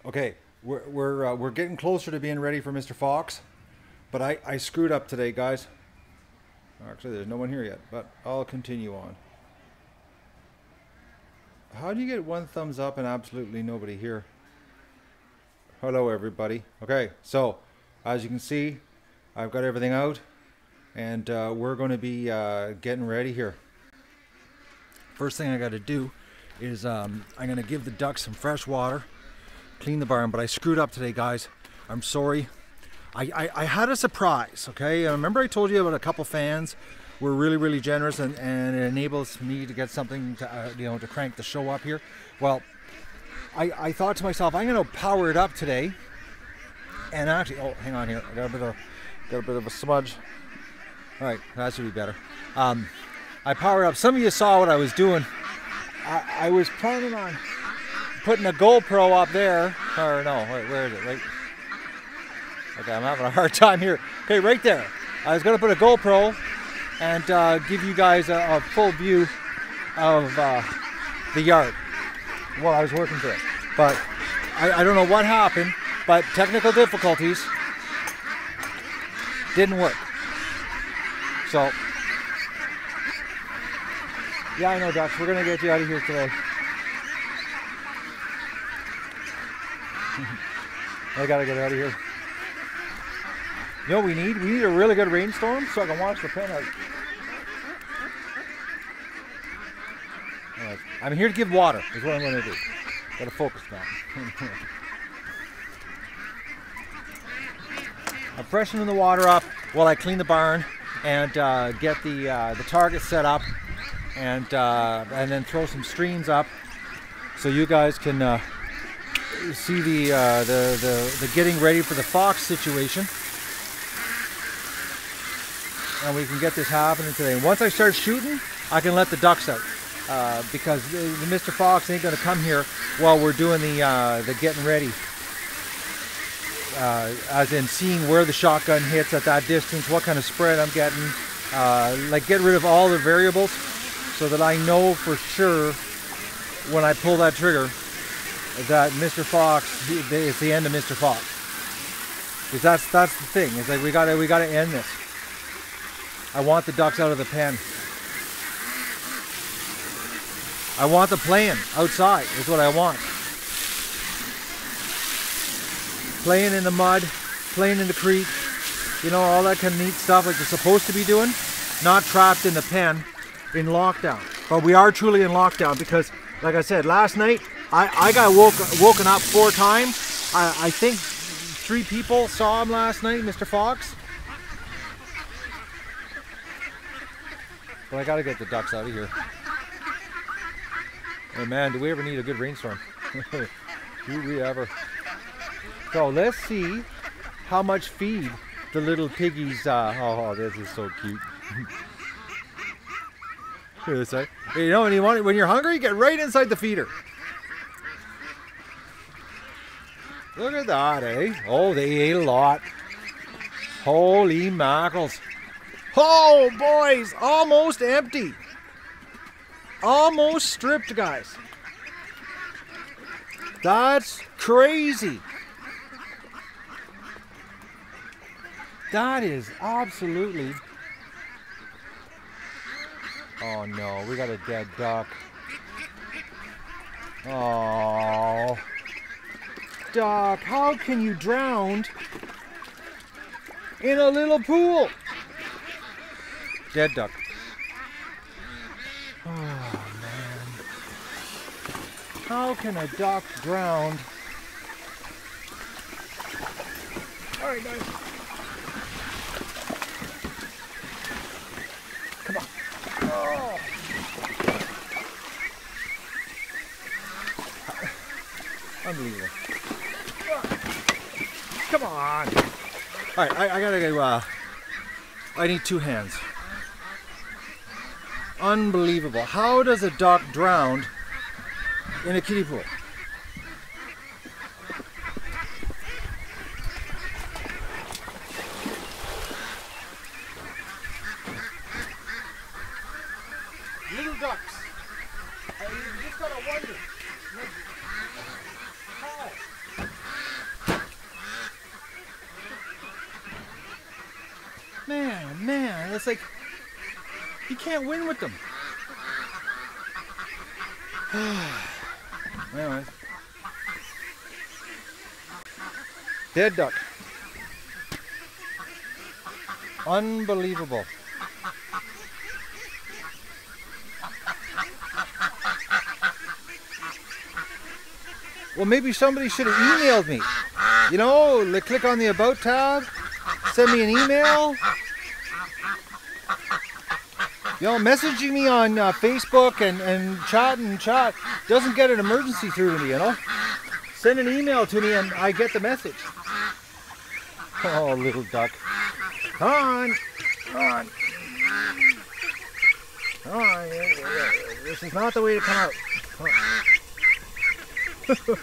Okay, we're getting closer to being ready for Mr. Fox, but I screwed up today, guys. Actually, there's no one here yet, but I'll continue on. How do you get one thumbs up and absolutely nobody here? Hello, everybody. Okay, so as you can see, I've got everything out, and we're going to be getting ready here. First thing I got to do is I'm going to give the ducks some fresh water, clean the barn, but I screwed up today, guys. I'm sorry. I had a surprise, okay? Remember I told you about a couple fans were really generous, and it enables me to get something to, to crank the show up here. Well, I thought to myself, I'm going to power it up today. And actually, oh, hang on here. I got a bit of a smudge. All right, that should be better. I powered up. Some of you saw what I was doing. I was planning on putting a GoPro up there. Or no, where is it? Right. Okay, I'm having a hard time here. Okay, right there. I was going to put a GoPro and give you guys a full view of the yard while I was working to it. But I don't know what happened, but technical difficulties didn't work. So, yeah, I know, ducks. We're going to get you out of here today. I got to get out of here. You know what we need? We need a really good rainstorm so I can wash the pen out. Right. I'm here to give water, is what I'm going to do. Got to focus now. I'm freshening the water up while I clean the barn and get the target set up, and then throw some streams up so you guys can see the getting ready for the fox situation. And we can get this happening today. And once I start shooting, I can let the ducks out, because Mr. Fox ain't going to come here while we're doing the getting ready, as in seeing where the shotgun hits at that distance, what kind of spread I'm getting, like get rid of all the variables so that I know for sure when I pull that trigger that Mr. Fox, it's the end of Mr. Fox. Because that's the thing. It's like we gotta end this. I want the ducks out of the pen. I want them playing outside, is what I want. Playing in the mud, playing in the creek, all that kind of neat stuff like they're supposed to be doing. Not trapped in the pen in lockdown. But we are truly in lockdown because, like I said, last night I got woken up 4 times. I think 3 people saw him last night, Mr. Fox. But I gotta get the ducks out of here. Oh man, do we ever need a good rainstorm? Do we ever? So let's see how much feed the little piggies. Oh, this is so cute. When you're hungry, get right inside the feeder. Look at that, eh? Oh, they ate a lot. Holy mackerels. Oh, boys, almost empty. Almost stripped, guys. That's crazy. That is absolutely... Oh, no, we got a dead duck. Oh. Duck, how can you drown in a little pool? Dead duck. Oh man. How can a duck drown? Alright guys. Come on. Oh. Unbelievable. Come on. Alright, I gotta go, I need 2 hands. Unbelievable. How does a duck drown in a kiddie pool? Little ducks. You just gotta wonder how. Man, it's like you can't win with them. Anyways. Dead duck. Unbelievable. Well, maybe somebody should have emailed me. You know, click on the About tab, send me an email. You know, messaging me on Facebook and chat doesn't get an emergency through to me, you know. Send an email to me and I get the message. Oh, little duck. Come on. Come on. Come on. This is not the way to come out. Come on.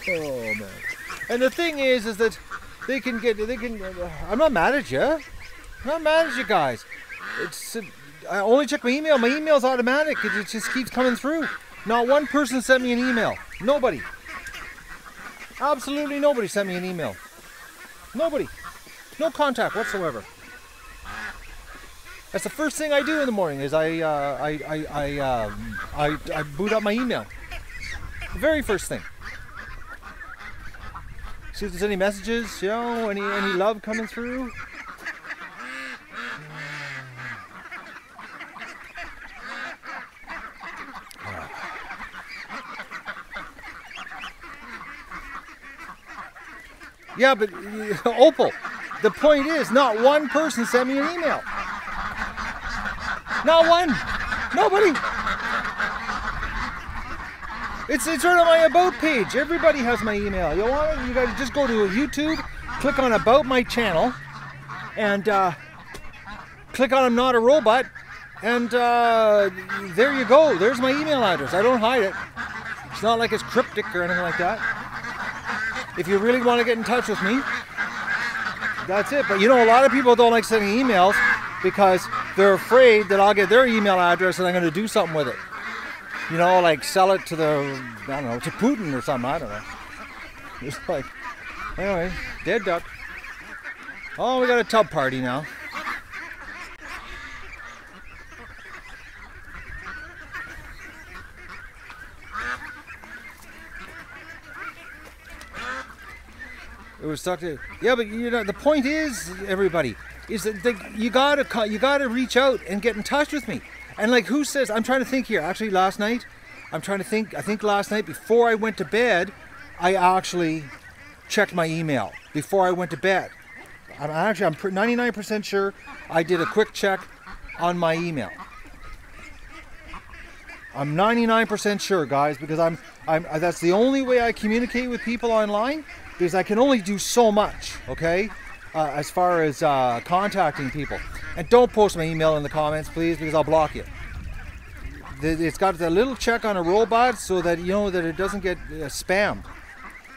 Oh, man. And the thing is that I'm not mad at you. I'm not mad at you guys. I only check my email. My email's automatic. It just keeps coming through. Not one person sent me an email. Nobody. Absolutely nobody sent me an email. Nobody. No contact whatsoever. That's the first thing I do in the morning is I boot up my email. The very first thing. See if there's any messages, you know, any love coming through. Yeah, but Opal, the point is, not one person sent me an email. Not one. Nobody. It's on my About page. Everybody has my email. You want it? You gotta just go to YouTube, click on About My Channel, and click on I'm Not a Robot, and there you go. There's my email address. I don't hide it. It's not like it's cryptic or anything like that. If you really want to get in touch with me, that's it. But you know, a lot of people don't like sending emails because they're afraid that I'll get their email address and I'm going to do something with it. You know, like sell it to I don't know, to Putin or something. I don't know. It's like, anyway, dead duck. Oh, we got a tub party now. It was stuck to. Yeah, but you know the point is, everybody, is that you gotta reach out and get in touch with me. And like, who says? I'm trying to think here. Actually, last night, I'm trying to think. I think last night before I went to bed, I actually checked my email before I went to bed. I'm 99% sure I did a quick check on my email. I'm 99% sure, guys, because that's the only way I communicate with people online. Because I can only do so much, okay, as far as contacting people. And don't post my email in the comments, please, because I'll block you. It's got the little check on a robot so that you know that it doesn't get spammed.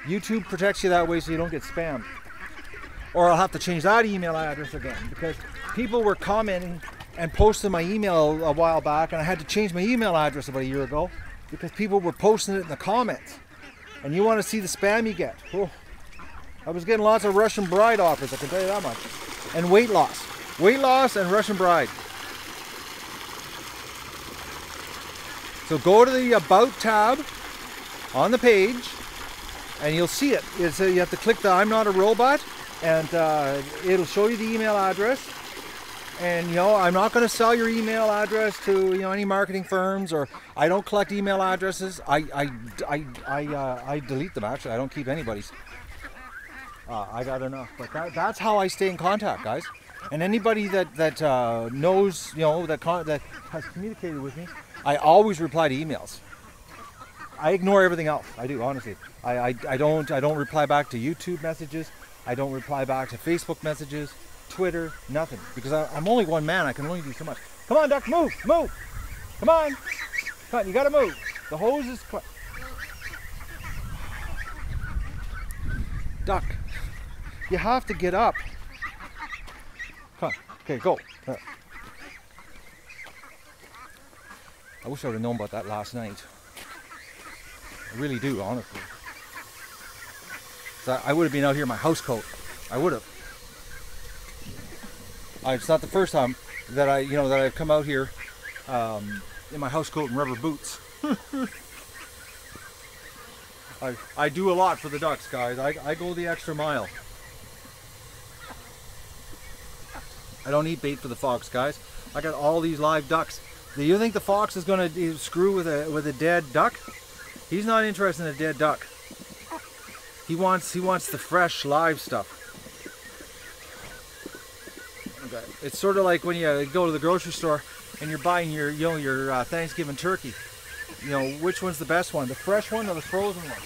YouTube protects you that way so you don't get spammed. Or I'll have to change that email address again because people were commenting and posting my email a while back, and I had to change my email address about a year ago because people were posting it in the comments. And you want to see the spam you get. Oh. I was getting lots of Russian bride offers, I can tell you that much. And weight loss. Weight loss and Russian bride. So go to the About tab on the page and you'll see it. You have to click the I'm Not a Robot and it'll show you the email address. And you know, I'm not going to sell your email address to any marketing firms, or I don't collect email addresses. I delete them actually. I don't keep anybody's. I got enough, but that's how I stay in contact, guys. And anybody that knows, that has communicated with me, I always reply to emails. I ignore everything else. I do, honestly. I don't reply back to YouTube messages. I don't reply back to Facebook messages, Twitter, nothing. Because I'm only one man. I can only do so much. Come on, duck, move. Come on. Come on, you gotta move. The hose is quick. Duck, you have to get up. Come on. Okay, go. I wish I would have known about that last night. I really do, honestly. So I would have been out here in my house coat. I would have. It's not the first time that I've come out here in my house coat and rubber boots. I do a lot for the ducks, guys. I go the extra mile. I don't eat bait for the fox, guys. I got all these live ducks. Do you think the fox is going to screw with a dead duck? He's not interested in a dead duck. He wants the fresh live stuff. Okay. It's sort of like when you go to the grocery store and you're buying your Thanksgiving turkey. You know, which one's the best one? The fresh one or the frozen one?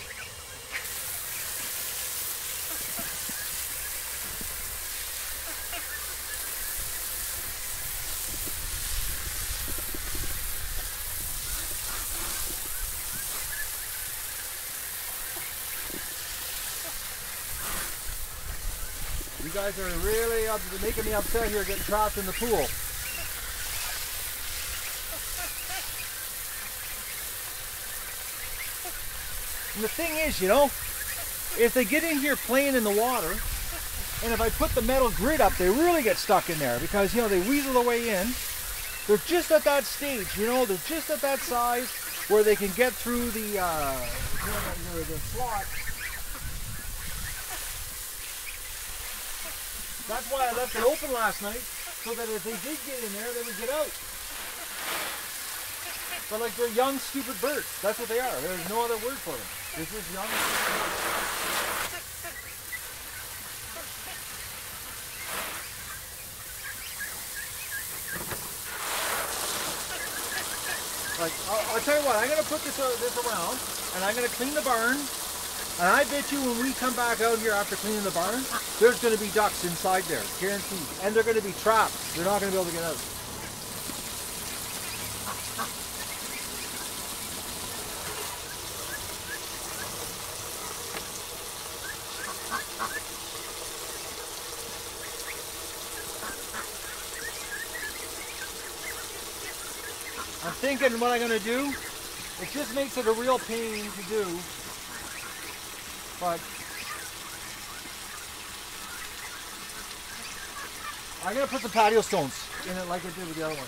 You guys are really making me upset here getting trapped in the pool. And the thing is, you know, if they get in here playing in the water, and if I put the metal grid up, they really get stuck in there because, you know, they weasel their way in. They're just at that stage, you know, they're just at that size where they can get through the slot. That's why I left it open last night, so that if they did get in there, they would get out. But like they're young, stupid birds. That's what they are. There's no other word for them. This is young. Like, I'll tell you what, I'm going to put this around, and I'm going to clean the barn. And I bet you when we come back out here after cleaning the barn, there's going to be ducks inside there, guaranteed. And they're going to be trapped. They're not going to be able to get out. I'm thinking what I'm going to do, it just makes it a real pain to do. But I'm going to put some patio stones in it like I did with the other one.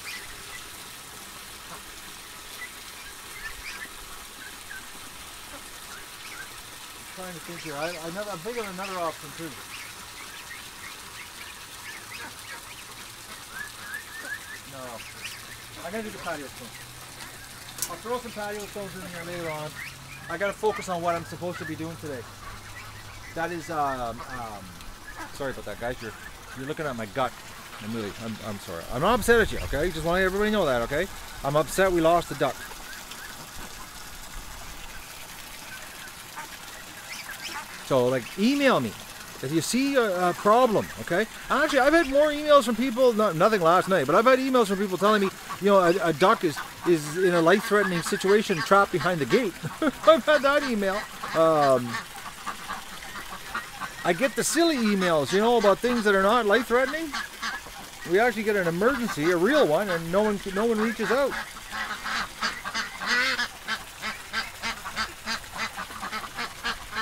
I'm trying to think here. I'm thinking of another option too. No. I'm going to do the patio stones. I'll throw some patio stones in there later on. I gotta focus on what I'm supposed to be doing today. That is, sorry about that, guys. You're looking at my gut. I'm sorry. I'm not upset at you, okay? Just want everybody to know that, okay? I'm upset we lost the duck. So, like, email me if you see a problem, okay? Actually, I've had more emails from people, nothing last night, but I've had emails from people telling me, you know, a duck is in a life-threatening situation trapped behind the gate. I've had that email. I get the silly emails, you know, about things that are not life-threatening. We actually get an emergency, a real one, and no one reaches out.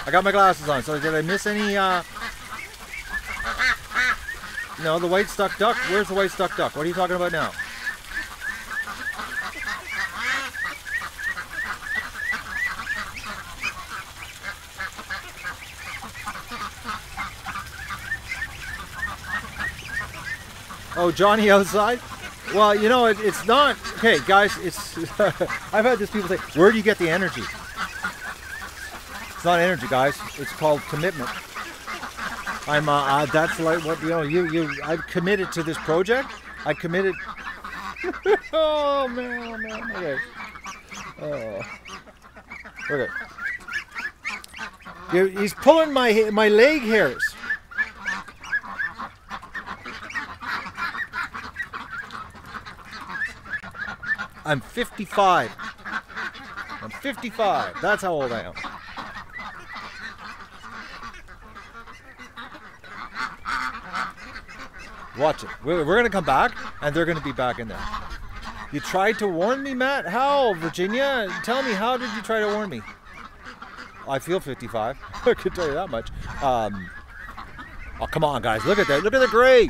I got my glasses on, so did I miss any, no, the white stuck duck? Where's the white stuck duck? What are you talking about now? Oh, Johnny outside? Well, you know, it's not, okay, guys, it's, I've had these people say, where do you get the energy? It's not energy, guys. It's called commitment. That's like what, you know, I've committed to this project. I committed. Oh, man, okay. Okay. He's pulling my leg hairs. I'm 55. I'm 55. That's how old I am. Watch it. We're going to come back, and they're going to be back in there. You tried to warn me, Matt? How, Virginia? Tell me, how did you try to warn me? I feel 55. I could tell you that much. Oh, come on, guys. Look at that. Look at the gray.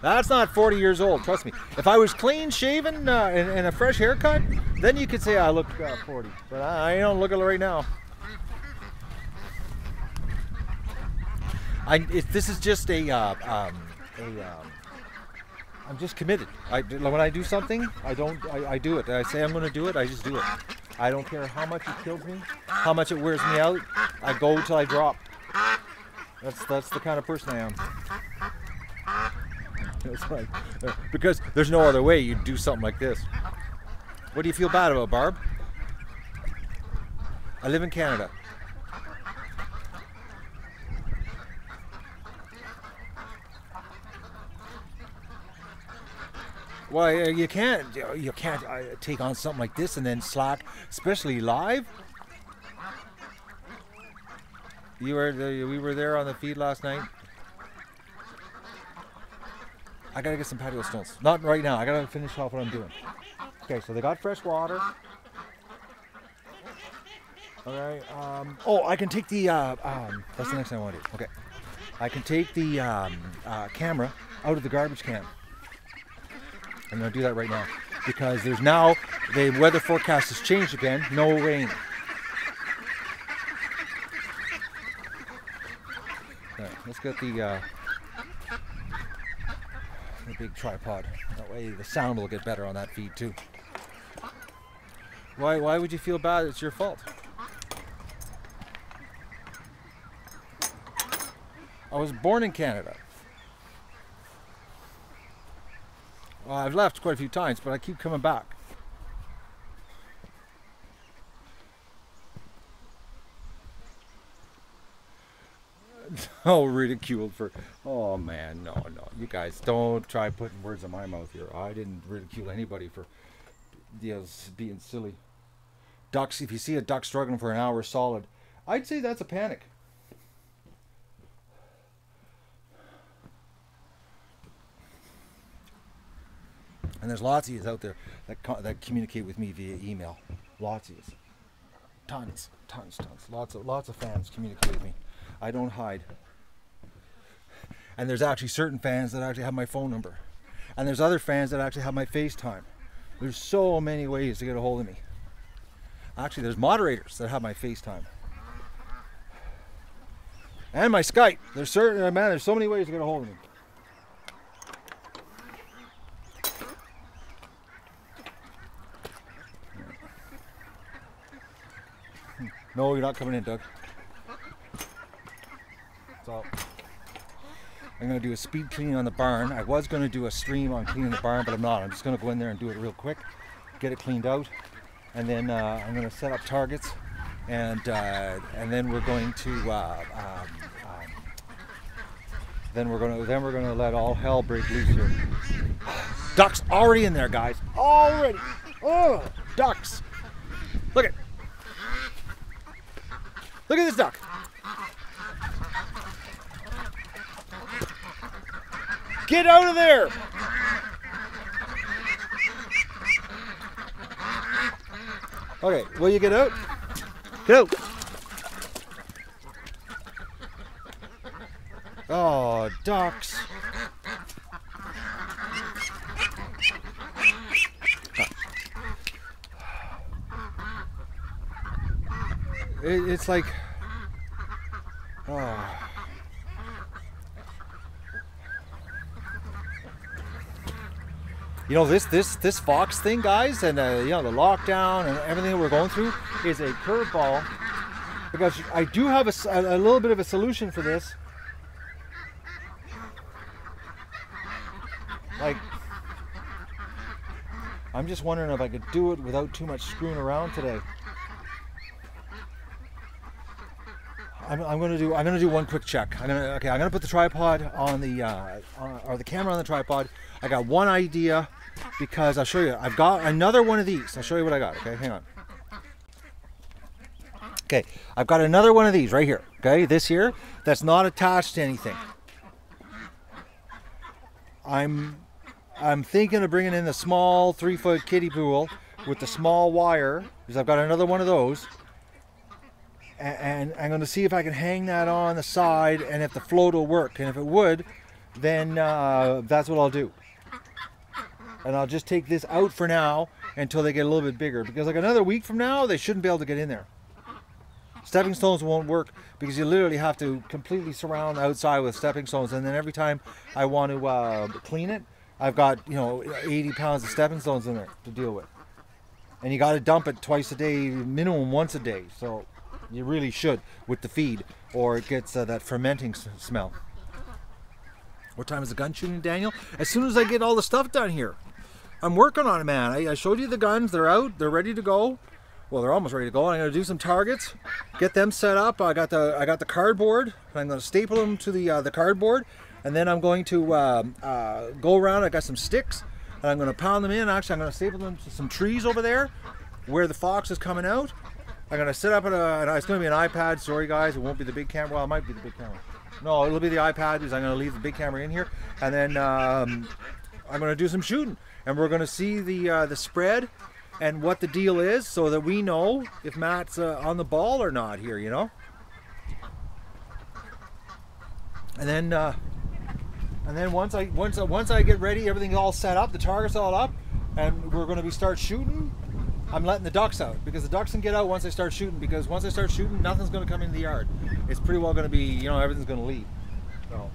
That's not 40 years old. Trust me. If I was clean shaven and a fresh haircut, then you could say I look 40. But I don't look it right now. This is just I'm just committed. When I do something, I do it. I say I'm going to do it. I just do it. I don't care how much it kills me, how much it wears me out. I go till I drop. That's the kind of person I am. It's like, because there's no other way you'd do something like this. What do you feel bad about, Barb? I live in Canada. Well, you can't take on something like this and then slack, especially live. We were there on the feed last night. I gotta get some patio stones. Not right now. I gotta finish off what I'm doing. Okay, so they got fresh water. All right. Oh, I can take the. That's the next thing I want to do. Okay. I can take the camera out of the garbage can. I'm gonna do that right now because there's now the weather forecast has changed again. No rain. All right, let's get the big tripod. That way the sound will get better on that feed too. Why would you feel bad? It's your fault. I was born in Canada. Well, I've left quite a few times, but I keep coming back. Oh, ridiculed for... Oh, man, no. You guys, don't try putting words in my mouth here. I didn't ridicule anybody for being silly. Ducks, if you see a duck struggling for an hour solid, I'd say that's a panic. And there's lots of yous out there that communicate with me via email. Lots of yous. Tons. Lots of fans communicate with me. I don't hide. And there's actually certain fans that actually have my phone number. And there's other fans that actually have my FaceTime. There's so many ways to get a hold of me. Actually, there's moderators that have my FaceTime. And my Skype. There's so many ways to get a hold of me. No, you're not coming in, Doug. So, I'm going to do a speed cleaning on the barn. I was going to do a stream on cleaning the barn, but I'm not. I'm just going to go in there and do it real quick, get it cleaned out, and then I'm going to set up targets, and then we're going to then we're going to let all hell break loose here. Ducks already in there, guys. Already. Oh, ducks. Look at this duck. Get out of there. Okay, will you get out? Get out. Oh, ducks. It's like, oh. You know, this Fox thing, guys, and you know, the lockdown and everything that we're going through is a curveball, because I do have a little bit of a solution for this. Like, I'm just wondering if I could do it without too much screwing around today. I'm gonna do one quick check. I'm gonna put the tripod on the or the camera on the tripod. I got one idea, because I'll show you. I've got another one of these. I'll show you what I got. Okay, hang on. Okay, I've got another one of these right here. Okay, this here that's not attached to anything. I'm thinking of bringing in the small 3-foot kiddie pool with the small wire, because I've got another one of those. and I'm going to see if I can hang that on the side and if the float will work. And if it would, then that's what I'll do. And I'll just take this out for now until they get a little bit bigger, because like another week from now they shouldn't be able to get in there. Stepping stones won't work because you literally have to completely surround the outside with stepping stones, and then every time I want to clean it, I've got 80 pounds of stepping stones in there to deal with, and you got to dump it twice a day, minimum once a day. So you really should with the feed, or it gets that fermenting smell. What time is the gun shooting, Daniel? As soon as I get all the stuff done here. I'm working on it, man. I showed you the guns. They're out. They're ready to go. Well, they're almost ready to go. I'm going to do some targets, get them set up. I got the cardboard. I'm going to staple them to the cardboard, and then I'm going to go around. I got some sticks, and I'm going to pound them in. Actually, I'm going to staple them to some trees over there where the fox is coming out. I'm going to set up it's going to be an iPad. Sorry, guys, it won't be the big camera. Well, it might be the big camera. No, it'll be the iPad, because I'm going to leave the big camera in here, and then I'm going to do some shooting, and we're going to see the spread and what the deal is, so that we know if Matt's on the ball or not here, And then once I get ready, everything's all set up, the target's all up, and we're going to start shooting. I'm letting the ducks out, because the ducks can get out once I start shooting, because once I start shooting, nothing's going to come into the yard. It's pretty well going to be, everything's going to leave. So.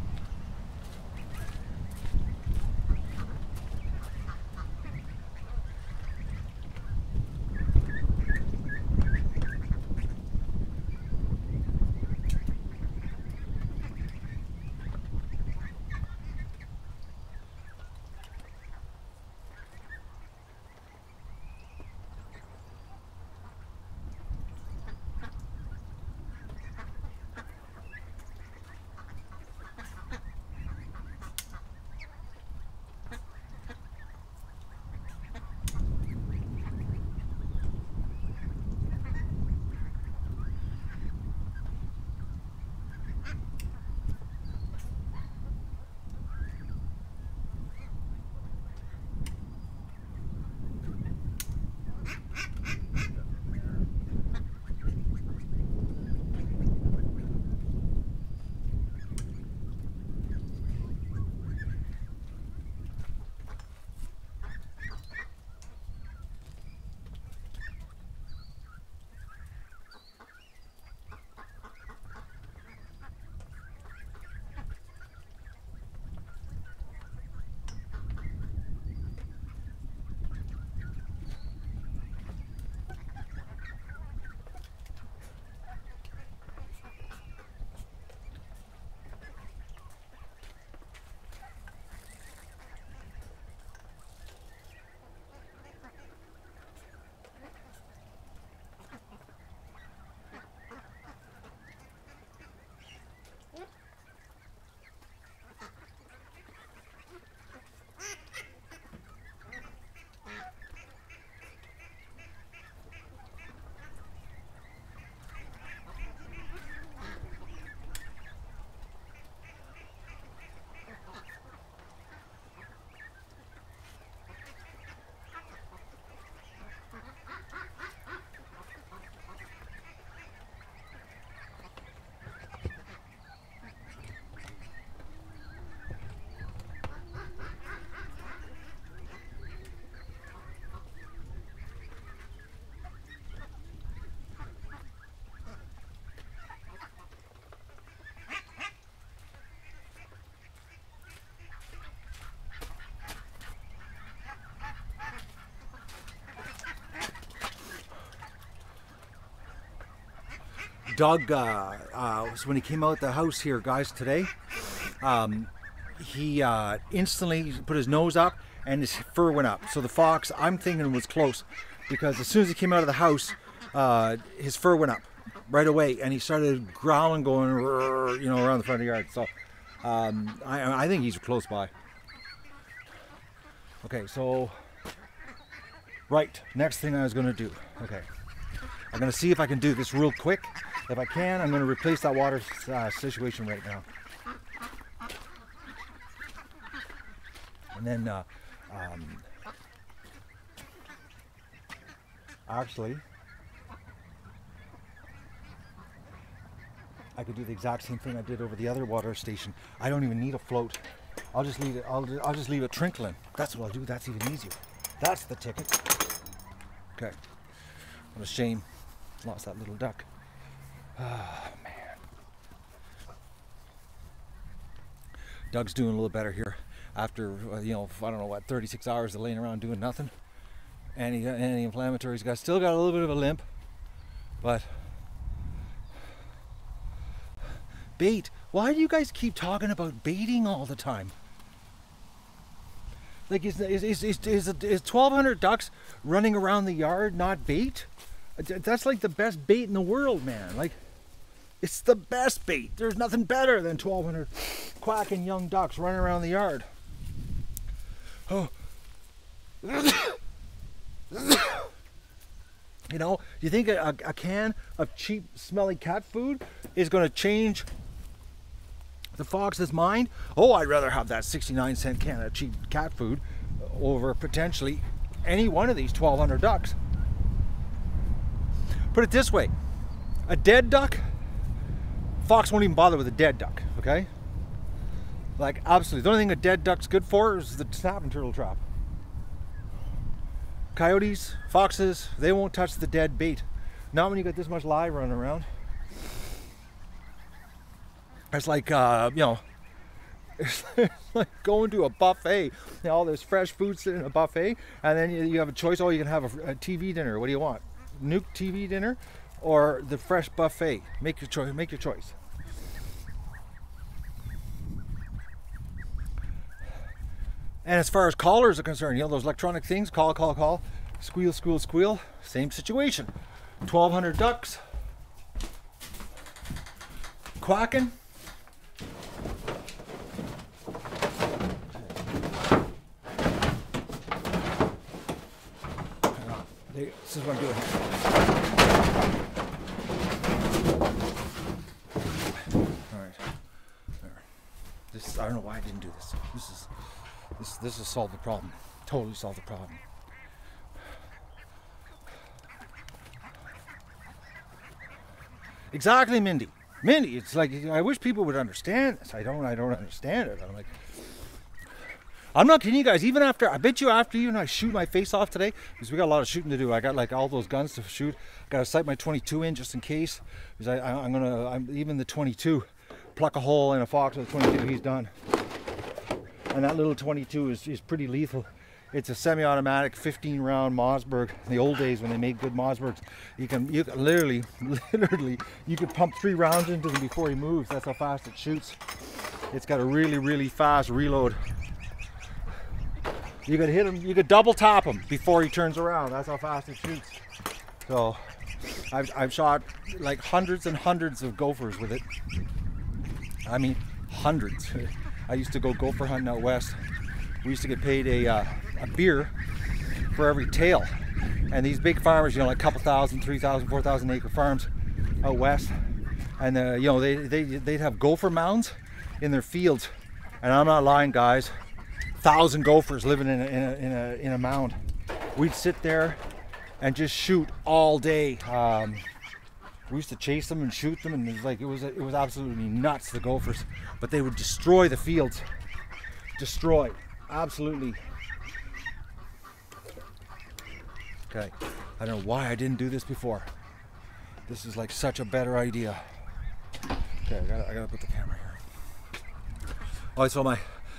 Doug, when he came out the house here, guys, today, he instantly put his nose up and his fur went up. So the fox, I'm thinking, was close, because as soon as he came out of the house, his fur went up right away, and he started growling, going, around the front of the yard. So I think he's close by. Okay, so right, next thing I was going to do. Okay, I'm going to see if I can do this real quick. If I can, I'm going to replace that water situation right now. And then, actually, I could do the exact same thing I did over the other water station. I don't even need a float. I'll just leave it. I'll just leave it trickling. That's what I'll do. That's even easier. That's the ticket. Okay. What a shame. Lost that little duck. Oh man. Doug's doing a little better here after you know, I don't know what, 36 hours of laying around doing nothing. Anti-inflammatory. He's still got a little bit of a limp, but bait. Why do you guys keep talking about baiting all the time? Like, is 1,200 ducks running around the yard not bait? That's like the best bait in the world, man. Like, it's the best bait. There's nothing better than 1,200 quacking young ducks running around the yard. Oh. You know, do you think a can of cheap, smelly cat food is going to change the fox's mind? Oh, I'd rather have that 69-cent can of cheap cat food over potentially any one of these 1,200 ducks. Put it this way, a dead duck, fox won't even bother with a dead duck, okay? Like, absolutely. The only thing a dead duck's good for is the snapping turtle trap. Coyotes, foxes, they won't touch the dead bait. Not when you got this much live running around. It's like, you know, it's like going to a buffet. You know, all this fresh food sitting in a buffet, and then you have a choice. Oh, you can have a TV dinner. What do you want? Nuke TV dinner or the fresh buffet? Make your choice. Make your choice. And as far as callers are concerned, you know, those electronic things, call, squeal, squeal, squeal, same situation. 1,200 ducks quacking. This is what I'm doing here. All right. This, I don't know why I didn't do this. This has solved the problem. Totally solved the problem. Exactly, Mindy. Mindy, it's like, I wish people would understand this. I don't understand it. I'm like, I'm not kidding you guys. Even after, I bet you after even I shoot my face off today, because we got a lot of shooting to do. I got like all those guns to shoot. Got to sight my 22 in just in case. Because I'm even the 22, pluck a hole in a fox with a 22, he's done. And that little 22 is pretty lethal. It's a semi-automatic 15-round Mossberg. In the old days when they made good Mossbergs, you can literally, you could pump 3 rounds into him before he moves. That's how fast it shoots. It's got a really fast reload. You could hit him, you could double tap him before he turns around. That's how fast it shoots. So I've shot like hundreds and hundreds of gophers with it. I mean, hundreds. I used to go gopher hunting out west. We used to get paid a beer for every tail. And these big farmers, you know, like a couple thousand, 3,000, 4,000 acre farms out west. And you know, they'd have gopher mounds in their fields. And I'm not lying, guys. 1,000 gophers living in a mound. We'd sit there and just shoot all day. We used to chase them and shoot them, and it was absolutely nuts, the gophers. But they would destroy the fields. Destroy, absolutely. Okay, I don't know why I didn't do this before. This is like such a better idea. Okay, I gotta put the camera here. Oh, so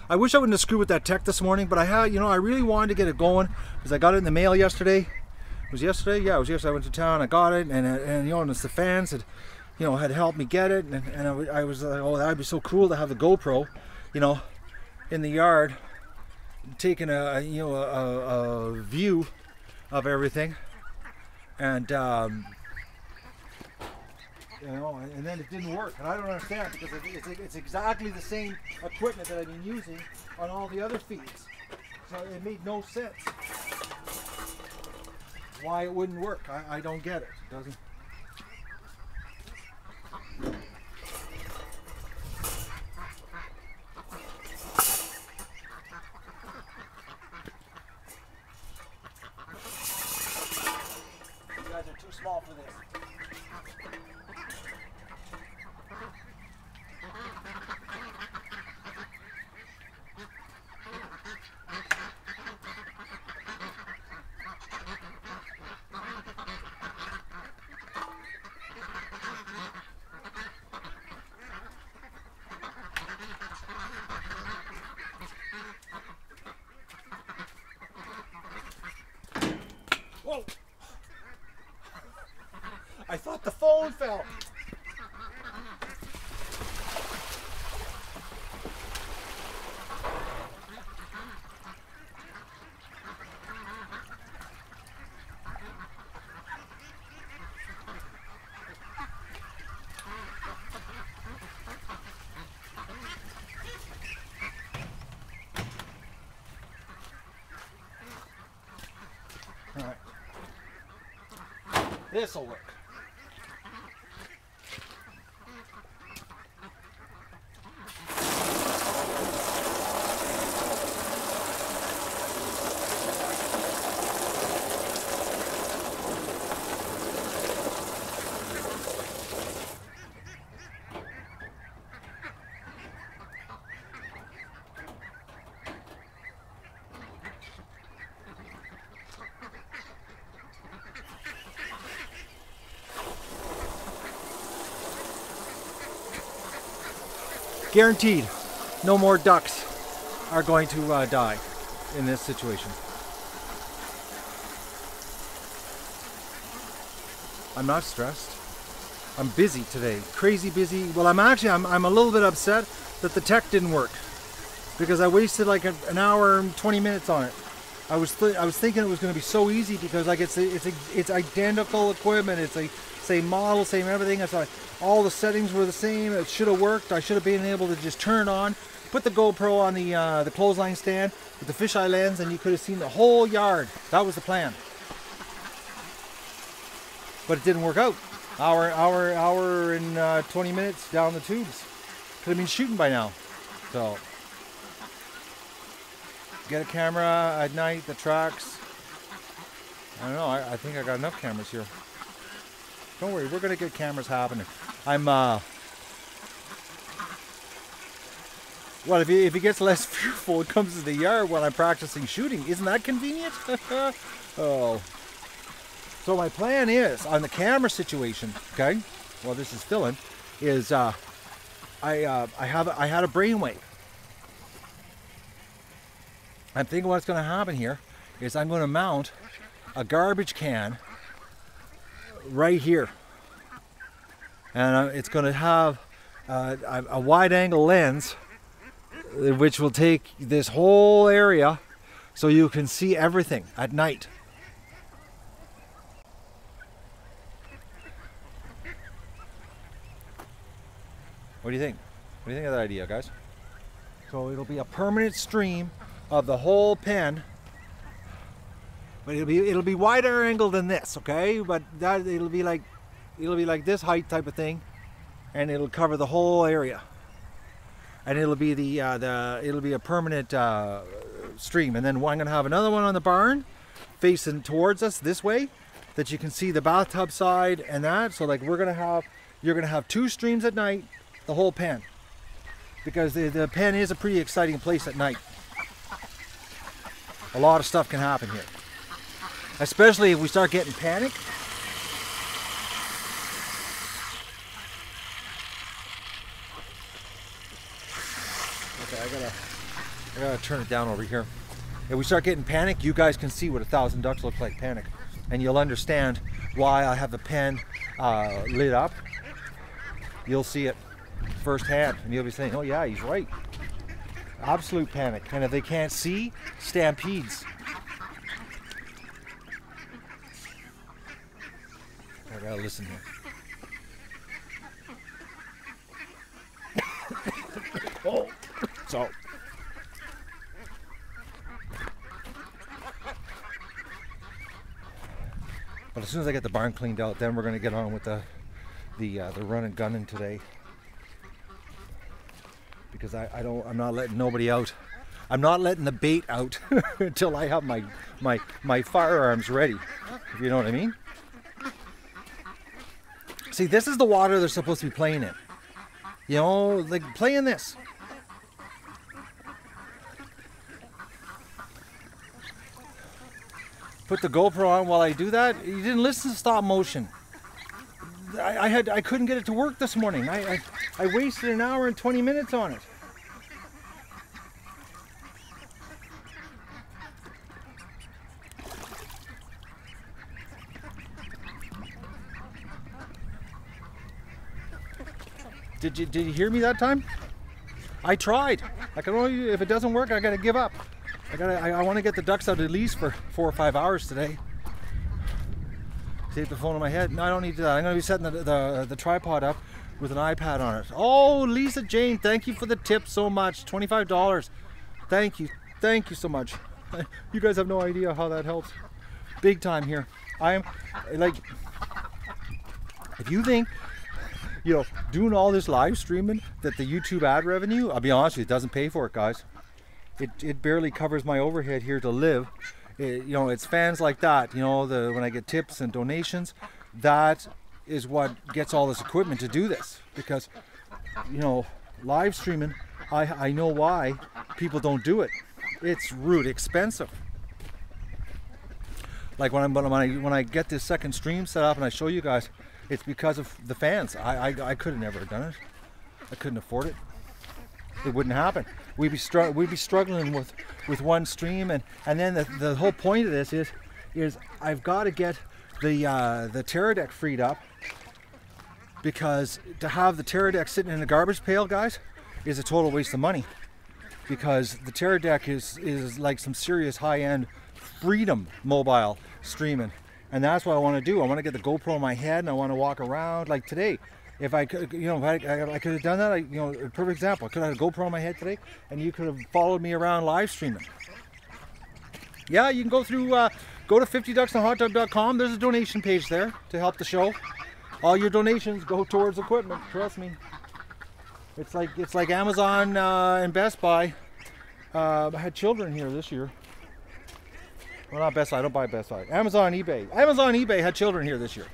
I wish I wouldn't have screwed with that tech this morning, but I really wanted to get it going because I got it in the mail yesterday. It was yesterday? Yeah, it was yesterday. I went to town, I got it, and you know, and it's the fans that, you know, had helped me get it, and I was like, oh, that'd be so cool to have the GoPro, you know, in the yard, taking a view of everything, and you know, and then it didn't work, and I don't understand because it's exactly the same equipment that I've been using on all the other feeds, so it made no sense why it wouldn't work. I don't get it. It doesn't. You guys are too small for this. I thought the phone fell. All right. This'll work. Guaranteed, no more ducks are going to die in this situation. I'm not stressed. I'm busy today, crazy busy. Well, I'm a little bit upset that the tech didn't work because I wasted like an hour and 20 minutes on it. I was thinking it was going to be so easy because like it's identical equipment. It's a same model, same everything. I thought all the settings were the same. It should have worked. I should have been able to just turn it on, put the GoPro on the clothesline stand with the fisheye lens, and you could have seen the whole yard. That was the plan. But it didn't work out. Hour and 20 minutes down the tubes. Could have been shooting by now. So get a camera at night, the tracks. I don't know. I think I got enough cameras here. Don't worry, we're gonna get cameras happening. Well, if he gets less fearful, it comes to the yard while I'm practicing shooting. Isn't that convenient? Oh. So my plan is on the camera situation. Okay. Well, this is filling. Is I had a brainwave. I'm thinking what's going to happen here is I'm going to mount a garbage can right here, and it's going to have a wide angle lens which will take this whole area so you can see everything at night. What do you think? What do you think of that idea, guys? So it'll be a permanent stream of the whole pen. But it'll be wider angle than this, okay? But it'll be like this height type of thing, and it'll cover the whole area. And it'll be it'll be a permanent stream. And then I'm gonna have another one on the barn, facing towards us this way, that you can see the bathtub side and that. So like you're gonna have two streams at night, the whole pen, because the pen is a pretty exciting place at night. A lot of stuff can happen here. Especially if we start getting panic. Okay, I gotta turn it down over here. If we start getting panic, you guys can see what 1,000 ducks look like panic, and you'll understand why I have the pen lit up. You'll see it firsthand, and you'll be saying, "Oh yeah, he's right." Absolute panic, and if they can't see, stampedes. I gotta listen here. Oh, so but as soon as I get the barn cleaned out, then we're gonna get on with the run and gunning today, because I'm not letting nobody out. I'm not letting the bait out until I have my firearms ready, if you know what I mean. See, this is the water they're supposed to be playing in. You know, like play in this. Put the GoPro on while I do that. You didn't listen to stop motion. I couldn't get it to work this morning. I wasted an hour and 20 minutes on it. Did you hear me that time? I tried. I can only, if it doesn't work, I gotta give up. I want to get the ducks out at least for 4 or 5 hours today. Take the phone on my head. No, I don't need that. I'm gonna be setting the tripod up with an iPad on it. Oh, Lisa Jane, thank you for the tip so much. $25. Thank you so much. You guys have no idea how that helps. Big time here. I am like, if you think, you know, doing all this live streaming that the YouTube ad revenue, I'll be honest with you, it doesn't pay for it, guys. It barely covers my overhead here to live. You know, it's fans like that, you know, when I get tips and donations, that is what gets all this equipment to do this. Because, you know, live streaming, I know why people don't do it. It's rude expensive. Like when I get this second stream set up and I show you guys, it's because of the fans. I could have never done it. I couldn't afford it. It wouldn't happen. We'd be struggling with one stream, and then the whole point of this is I've got to get the terror deck freed up, because to have the terror deck sitting in a garbage pail, guys, is a total waste of money. Because the terror deck is like some serious high-end freedom mobile streaming, and that's what I want to do. I want to get the GoPro on my head and I want to walk around like today. If I could, you know, I could have done that. You know, a perfect example. I could have had a GoPro on my head today, and you could have followed me around live streaming. Yeah, you can go through, go to 50ducksandhottub.com. There's a donation page there to help the show. All your donations go towards equipment. Trust me. It's like Amazon and Best Buy. I had children here this year. Well, not Best Buy. I don't buy Best Buy. Amazon, eBay. Amazon, eBay had children here this year.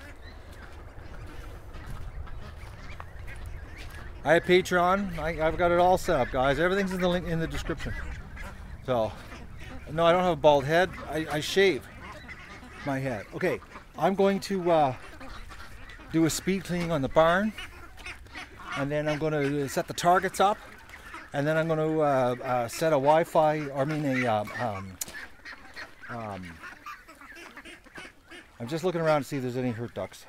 I have Patreon. I've got it all set up, guys. Everything's in the link in the description. So, no, I don't have a bald head. I shave my head. Okay, I'm going to do a speed cleaning on the barn, and then I'm going to set the targets up, and then I'm going to set a Wi-Fi. I mean I'm just looking around to see if there's any hurt ducks.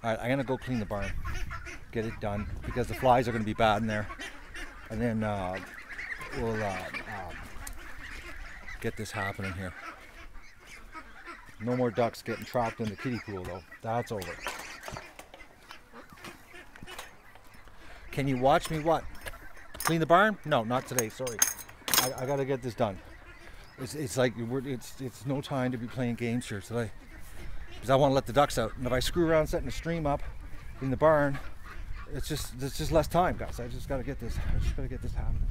Alright, I'm going to go clean the barn, get it done, because the flies are going to be bad in there. And then we'll get this happening here. No more ducks getting trapped in the kiddie pool though. That's over. Can you watch me what? Clean the barn? No, not today, sorry. I got to get this done. It's like, it's no time to be playing games here today. Because I want to let the ducks out, and if I screw around setting a stream up in the barn, it's just less time, guys. I just got to get this. I just got to get this happening.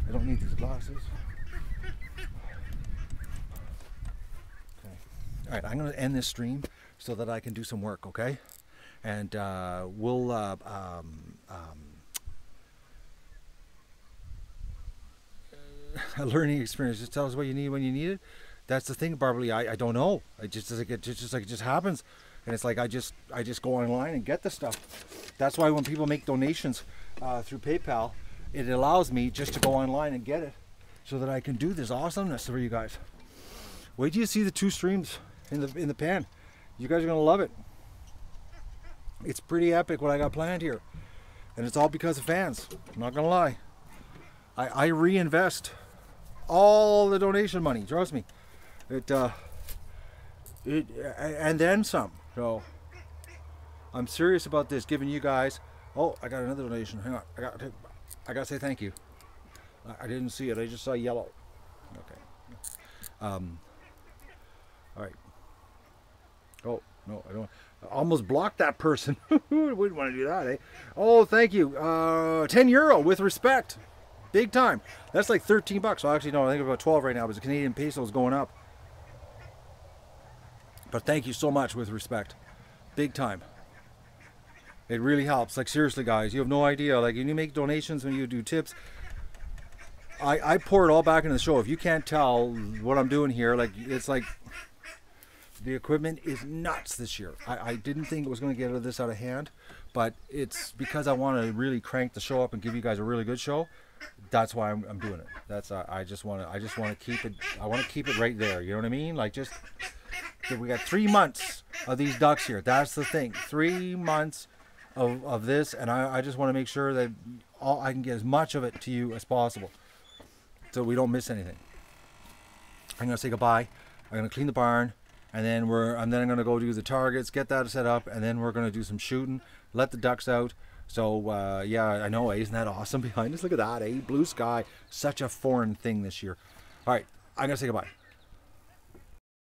I don't need these glasses. Okay. All right, I'm going to end this stream so that I can do some work. Okay, and we'll a learning experience. Just tell us what you need when you need it. That's the thing, Barbara. I don't know. It just happens, and it's like I just go online and get the stuff. That's why when people make donations through PayPal, it allows me just to go online and get it, so that I can do this awesomeness for you guys. Wait till you see the 2 streams in the pan. You guys are gonna love it. It's pretty epic what I got planned here, and it's all because of fans. I'm not gonna lie. I reinvest all the donation money. Trust me. And then some. So I'm serious about this, giving you guys. Oh, I got another donation. Hang on, I got to say thank you. I didn't see it. I just saw yellow. Okay. All right. Oh no, I don't. I almost blocked that person. Wouldn't want to do that, eh? Oh, thank you. €10 with respect. Big time. That's like 13 bucks. Well, actually, no, I think about 12 right now because the Canadian peso is going up. But thank you so much with respect. Big time. It really helps. Like seriously, guys, you have no idea. Like when you make donations, when you do tips, I pour it all back into the show. If you can't tell what I'm doing here, like it's like the equipment is nuts this year. I didn't think it was going to get this out of hand, but it's because I want to really crank the show up and give you guys a really good show. That's why I'm doing it. That's I just want to keep it. I want to keep it right there. You know what I mean? Like just we got 3 months of these ducks here. That's the thing. 3 months of this, and I just want to make sure that I can get as much of it to you as possible, so we don't miss anything. I'm gonna say goodbye. I'm gonna clean the barn, and then I'm gonna go do the targets, get that set up, and then we're gonna do some shooting, let the ducks out. So yeah, I know, isn't that awesome behind us? Look at that, blue sky. Such a foreign thing this year. All right, I'm gonna say goodbye.